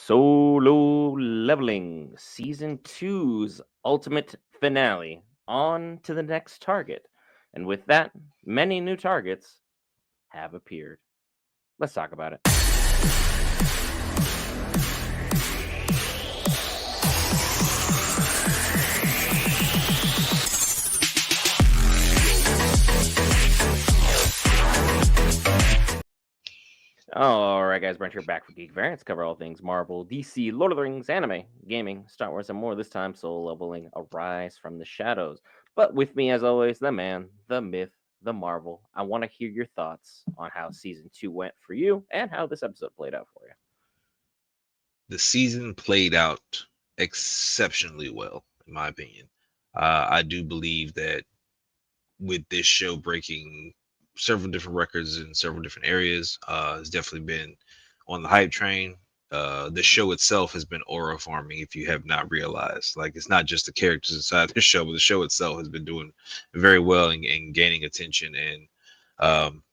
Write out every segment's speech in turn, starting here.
Solo Leveling Season 2's ultimate finale. On to the next target. And with that, many new targets have appeared. Let's talk about it. All right, guys, Brent here back for Geek Variants. Cover all things Marvel, DC, Lord of the Rings, anime, gaming, Star Wars, and more. This time, Solo Leveling: Arise from the Shadows. But with me, as always, the man, the myth, the Marvel. I want to hear your thoughts on how Season 2 went for you and how this episode played out for you. The season played out exceptionally well, in my opinion. I do believe that with this show breaking several different records in several different areas, has definitely been on the hype train. The show itself has been aura farming, if you have not realized. Like, it's not just the characters inside the show, but the show itself has been doing very well and gaining attention and um,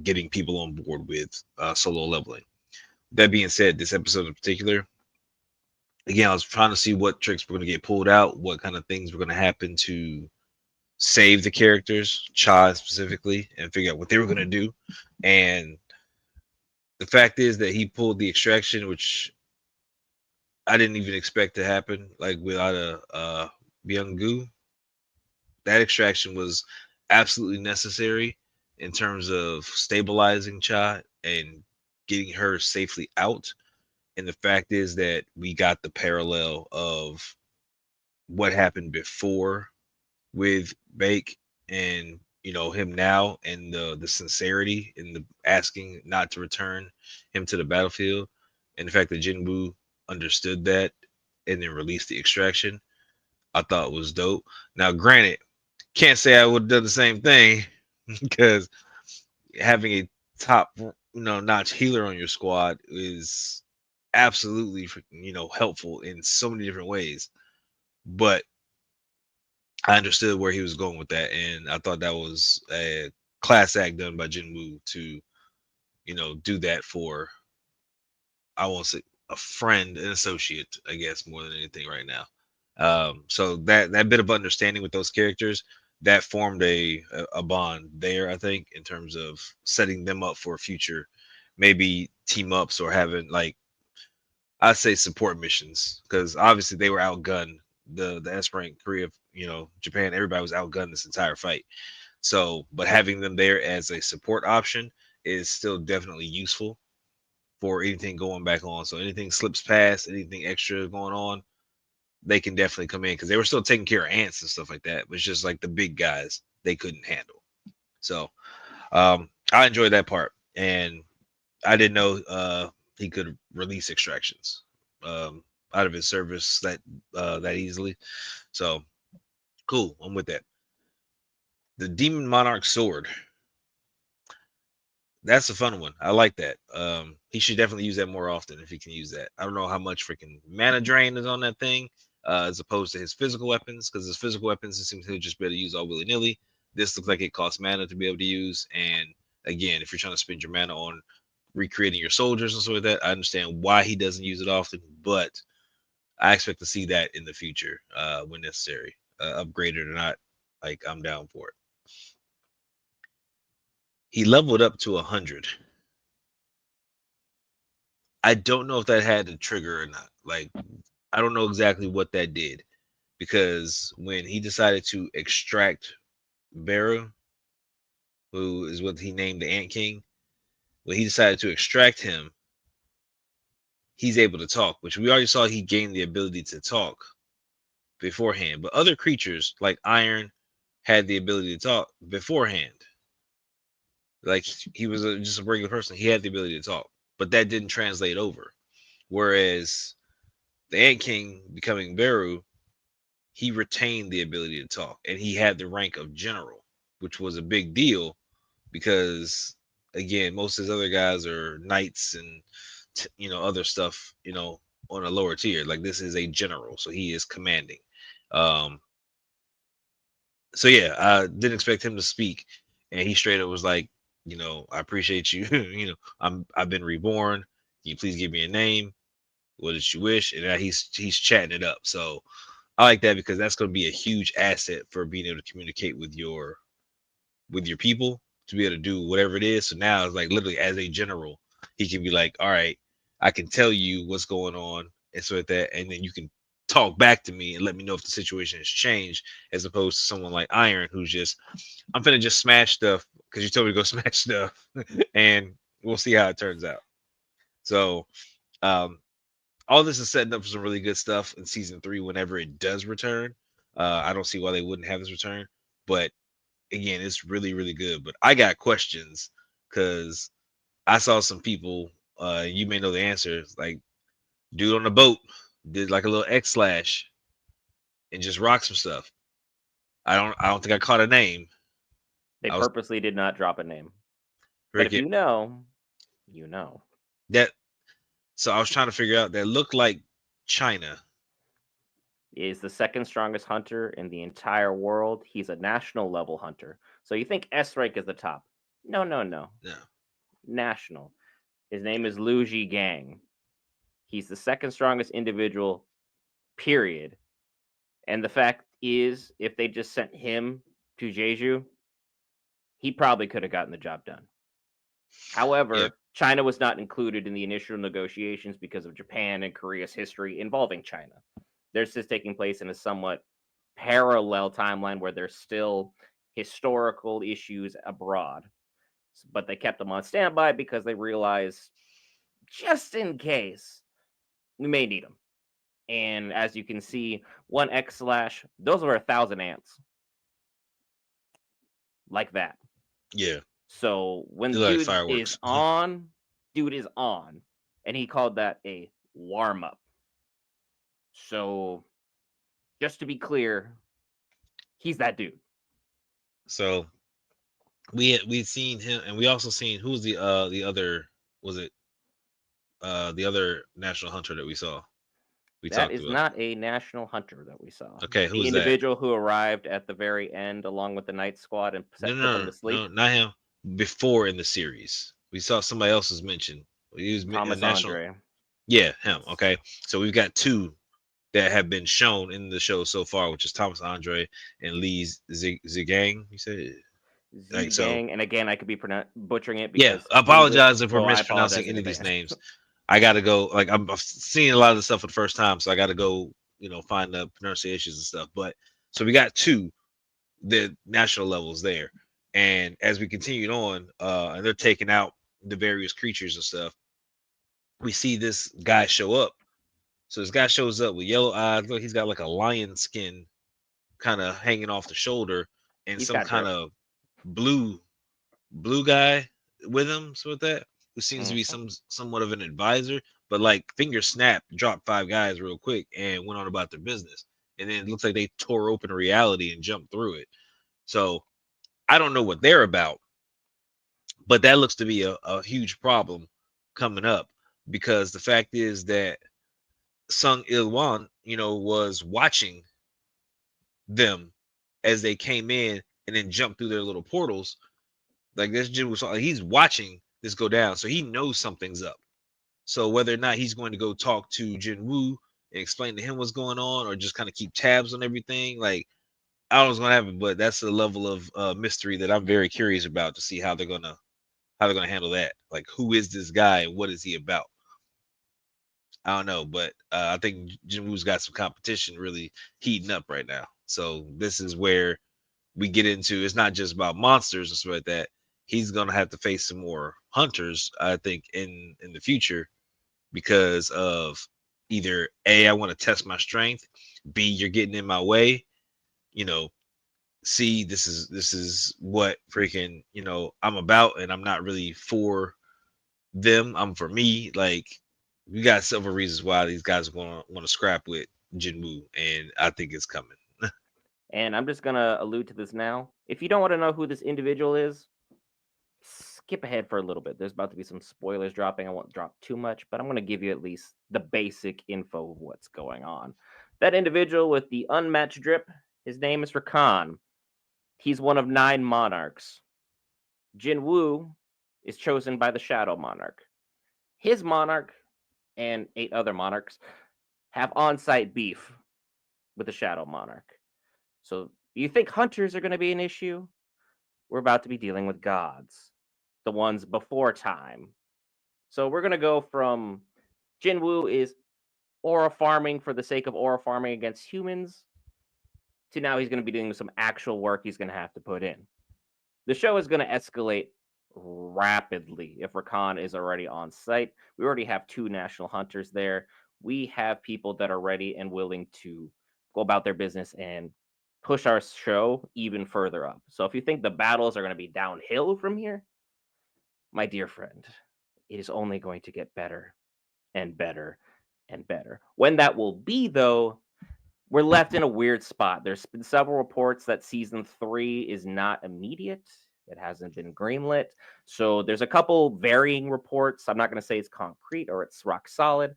getting people on board with solo leveling. That being said, this episode in particular, again, I was trying to see what tricks were going to get pulled out, what kind of things were going to happen to save the characters, Chad specifically, and figure out what they were going to do. And the fact is that he pulled the extraction, which I didn't even expect to happen, like without a Byung-Gu. That extraction was absolutely necessary in terms of stabilizing Chad and getting her safely out. And the fact is that we got the parallel of what happened before with Bake and him now, and the sincerity in the asking not to return him to the battlefield, and the fact that Jin-Woo understood that and then released the extraction, I thought was dope. Now, granted, can't say I would have done the same thing because having a top notch healer on your squad is absolutely helpful in so many different ways. But I understood where he was going with that, and I thought that was a class act done by Jin-Woo to, do that for, I won't say a friend, an associate, I guess, more than anything right now. So that bit of understanding with those characters, that formed a bond there, I think, in terms of setting them up for future, maybe team ups or having, like, I say support missions, because obviously they were outgunned. The S rank Korea, Japan, everybody was outgunned this entire fight. So, but having them there as a support option is still definitely useful for anything going back on. So anything slips past, anything extra going on, they can definitely come in, because they were still taking care of ants and stuff like that. But it's just like the big guys they couldn't handle. So I enjoyed that part, and I didn't know he could release extractions out of his service that easily. So cool, I'm with that. The Demon Monarch sword. That's a fun one. I like that. He should definitely use that more often if he can use that. I don't know how much freaking mana drain is on that thing, as opposed to his physical weapons, because his physical weapons it seems to just be able to use all willy nilly. This looks like it costs mana to be able to use, and again, if you're trying to spend your mana on recreating your soldiers and stuff like that, I understand why he doesn't use it often, but I expect to see that in the future when necessary, upgraded or not. Like, I'm down for it. He leveled up to 100. I don't know if that had a trigger or not. Like, I don't know exactly what that did, because when he decided to extract Beru, who is what he named the Ant King, when he decided to extract him, he's able to talk, which we already saw he gained the ability to talk beforehand. But other creatures like Iron had the ability to talk beforehand. Like, he was just a regular person. He had the ability to talk, but that didn't translate over. Whereas the Ant King becoming Beru, he retained the ability to talk, and he had the rank of general, which was a big deal because, again, most of his other guys are knights and other stuff, on a lower tier. Like, this is a general, so he is commanding. Um, so yeah, I didn't expect him to speak, and he straight up was like, I appreciate you. I've been reborn. Can you please give me a name? What did you wish? And now he's chatting it up. So I like that because that's going to be a huge asset for being able to communicate with your people to be able to do whatever it is. So now it's like literally as a general, he can be like, all right, I can tell you what's going on and so like that, and then you can talk back to me and let me know if the situation has changed, as opposed to someone like Iron who's just, I'm finna just smash stuff because you told me to go smash stuff, and we'll see how it turns out. So um, all this is setting up for some really good stuff in season 3 whenever it does return. I don't see why they wouldn't have this return, but again, it's really, really good. But I got questions because I saw some people, you may know the answer, like dude on the boat did like a little X slash and just rock some stuff. I don't think I caught a name. They I was purposely did not drop a name. But if freaking you know, you know. that. So I was trying to figure out that looked like China. Is the second strongest hunter in the entire world. He's a national level hunter. So you think S rank is the top? No, no, no. No. National. His name is Liu Gang. He's the second strongest individual, period. And the fact is, if they just sent him to Jeju, he probably could have gotten the job done. Yeah. However, China was not included in the initial negotiations because of Japan and Korea's history involving China. This is taking place in a somewhat parallel timeline where there's still historical issues abroad. But they kept them on standby because they realized, just in case, we may need them. And as you can see, 1X slash, those were 1,000 ants. Like that. Yeah. So when They like dude is fireworks. on, dude is on. And he called that a warm up. So just to be clear, he's that dude. So we'd seen him, and we also seen who's the other, was it the other national hunter that we saw, we That talked is about. not a national hunter that we saw. Okay, who The was that? individual who arrived at the very end along with the night squad and No, put no, them no, to sleep. no, not him. Before in the series, we saw somebody else's mention. He was a Thomas national. Andre. Yeah, him. Okay, so we've got two that have been shown in the show so far, which is Thomas Andre and Lee Zigang. You said like Z so. Gang, and again, I could be butchering it Yeah, because English, apologize if we're so I mispronouncing apologize in any of these advance. names. I got to go. Like I'm seeing a lot of the stuff for the first time, so I got to go. Find the pronunciations and stuff. But so we got two the national levels there, and as we continued on, and they're taking out the various creatures and stuff, we see this guy show up. So this guy shows up with yellow eyes. Look, he's got like a lion skin kind of hanging off the shoulder, and He's some got kind drip. of blue guy with him. So with that, who seems to be Mhm. somewhat of an advisor, but like finger snap, dropped 5 guys real quick and went on about their business. And then it looks like they tore open reality and jumped through it. So I don't know what they're about, but that looks to be a huge problem coming up because the fact is that Sung Il-Hwan, was watching them as they came in and then jumped through their little portals. Like this Jin was, he's watching this go down, so he knows something's up. So whether or not he's going to go talk to Jin-Woo and explain to him what's going on, or just kind of keep tabs on everything, like I don't know what's going to happen. But that's a level of mystery that I'm very curious about to see how they're gonna handle that. Like, who is this guy and what is he about? I don't know, but I think Jin-Woo's got some competition really heating up right now. So this is where we get into. It's not just about monsters and stuff like that. He's gonna have to face some more hunters, I think, in the future because of either A, I want to test my strength, B, you're getting in my way, you know, C, this is what freaking I'm about, and I'm not really for them. I'm for me. Like we got several reasons why these guys want to scrap with Jinwoo, and I think it's coming. And I'm just gonna allude to this now. If you don't want to know who this individual is, skip ahead for a little bit. There's about to be some spoilers dropping. I won't drop too much, but I'm gonna give you at least the basic info of what's going on. That individual with the unmatched drip, his name is Rakan. He's one of 9 monarchs. Jin Woo is chosen by the Shadow Monarch. His monarch and 8 other monarchs have on-site beef with the Shadow Monarch. So, do you think hunters are going to be an issue? We're about to be dealing with gods, the ones before time. So, we're going to go from Jin-Woo is aura farming for the sake of aura farming against humans to now he's going to be doing some actual work he's going to have to put in. The show is going to escalate rapidly if Rakan is already on site. We already have 2 national hunters there. We have people that are ready and willing to go about their business and push our show even further up. So if you think the battles are going to be downhill from here, my dear friend, it is only going to get better and better and better. When that will be, though, we're left in a weird spot. There's been several reports that season 3 is not immediate. It hasn't been greenlit. So there's a couple varying reports. I'm not going to say it's concrete or it's rock solid,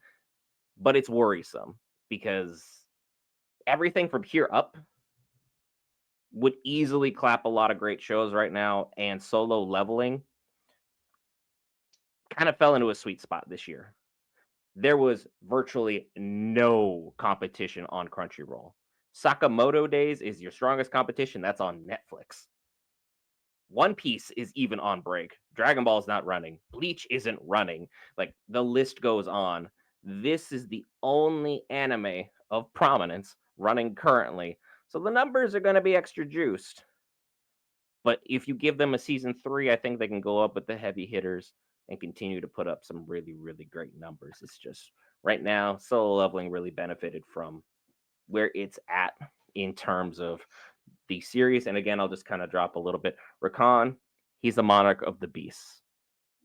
but it's worrisome because everything from here up would easily clap a lot of great shows right now, and Solo Leveling kind of fell into a sweet spot this year. There was virtually no competition on Crunchyroll. Sakamoto Days is your strongest competition. That's on Netflix. One Piece is even on break. Dragon Ball's not running. Bleach isn't running. Like, the list goes on. This is the only anime of prominence running currently. So the numbers are going to be extra juiced. But if you give them a season 3, I think they can go up with the heavy hitters and continue to put up some really, really great numbers. It's just right now, Solo Leveling really benefited from where it's at in terms of the series. And again, I'll just kind of drop a little bit. Rakan, he's the monarch of the beasts.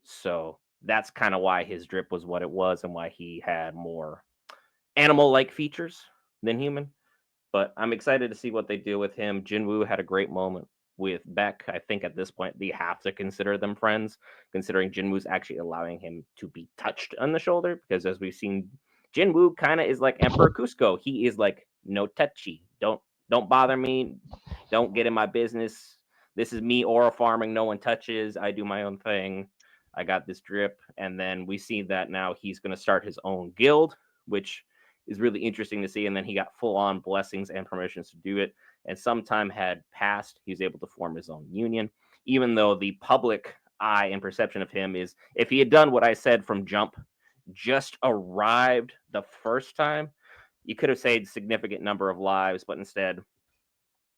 So that's kind of why his drip was what it was and why he had more animal-like features than human. But I'm excited to see what they do with him. Jin-Woo had a great moment with Beck. I think at this point they have to consider them friends, considering Jin-Woo's actually allowing him to be touched on the shoulder. Because as we've seen, Jin-Woo kind of is like Emperor Cusco. He is like, no touchy. Don't bother me. Don't get in my business. This is me aura farming. No one touches. I do my own thing. I got this drip. And then we see that now he's going to start his own guild, which is really interesting to see. And then he got full on blessings and permissions to do it. And some time had passed. He was able to form his own union, even though the public eye and perception of him is if he had done what I said from jump, just arrived the first time, you could have saved a significant number of lives, but instead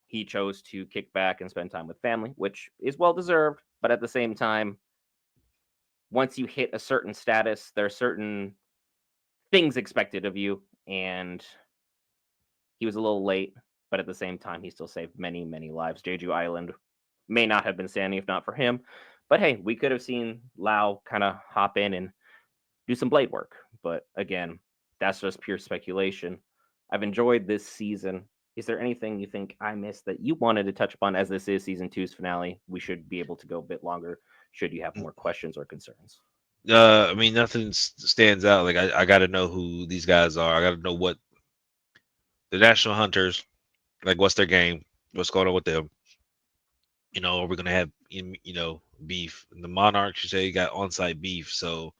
he chose to kick back and spend time with family, which is well deserved. But at the same time, once you hit a certain status, there are certain things expected of you, and he was a little late, but at the same time, he still saved many, many lives. Jeju Island may not have been standing if not for him, but hey, we could have seen Lau kind of hop in and do some blade work. But again, that's just pure speculation. I've enjoyed this season. Is there anything you think I missed that you wanted to touch upon as this is season 2's finale? We should be able to go a bit longer should you have more questions or concerns. I mean, nothing stands out. Like I got to know who these guys are. I got to know what the national hunters like. What's their game? What's going on with them? You know, are we gonna have beef? The monarchs, you say, you got on-site beef. So,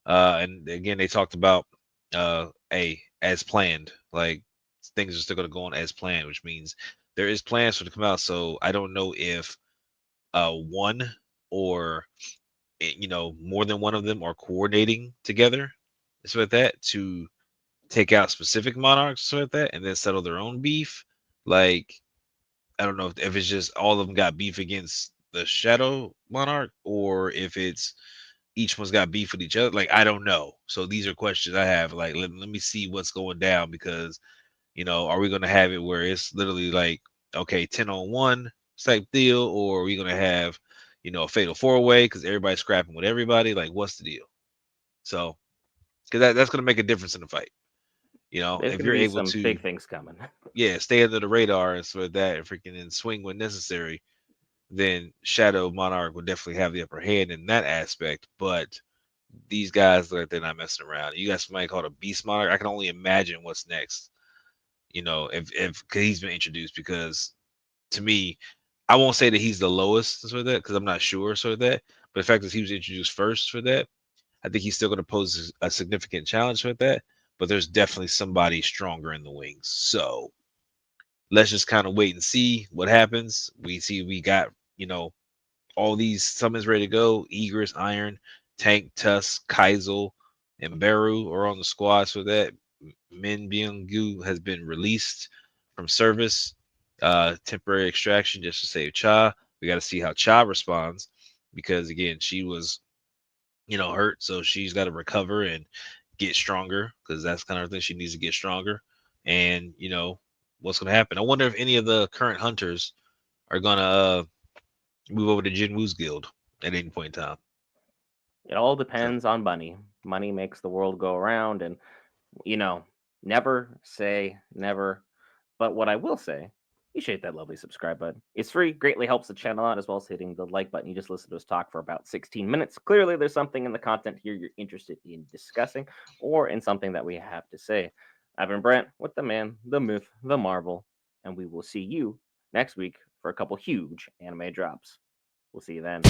and again, they talked about as planned. Like things are still gonna go on as planned, which means there is plans for it to come out. So I don't know if one or more than one of them are coordinating together, so like that, to take out specific monarchs, so like that, and then settle their own beef. Like I don't know if it's just all of them got beef against the Shadow Monarch, or if it's each one's got beef with each other. Like I don't know. So these are questions I have. Like let me see what's going down, because are we gonna have it where it's literally like, okay, 10-on-1 type deal, or are we gonna have a fatal 4-way because everybody's scrapping with everybody? Like what's the deal? So because that's gonna make a difference in the fight. There's If going to you're be able some to, big things coming. yeah, stay under the radar and sort of that, and freaking and swing when necessary, then Shadow Monarch would definitely have the upper hand in that aspect. But these guys, like, they're not messing around. You got somebody called a Beast Monarch. I can only imagine what's next. If cause he's been introduced, because to me, I won't say that he's the lowest for that because I'm not sure sort of that. But the fact that he was introduced first for that, I think he's still going to pose a significant challenge with that, but there's definitely somebody stronger in the wings. So let's just kind of wait and see what happens. We got, all these summons ready to go. Egress, Iron, Tank, Tusk, Kaizel, and Beru are on the squads for that. Min Byung-Gu has been released from service. Temporary extraction just to save Cha. We got to see how Cha responds because again, she was, hurt, so she's got to recover and get stronger because that's kind of thing she needs to get stronger. And what's going to happen? I wonder if any of the current hunters are gonna move over to Jin-Woo's guild at any point in time. It all So, depends on money. Money makes the world go around, and never say never. But what I will say, you should hit that lovely subscribe button. It's free, greatly helps the channel out, as well as hitting the like button. You just listened to us talk for about 16 minutes. Clearly, there's something in the content here you're interested in discussing, or in something that we have to say. I've been Brent with the man, the myth, the marvel, and we will see you next week for a couple huge anime drops. We'll see you then.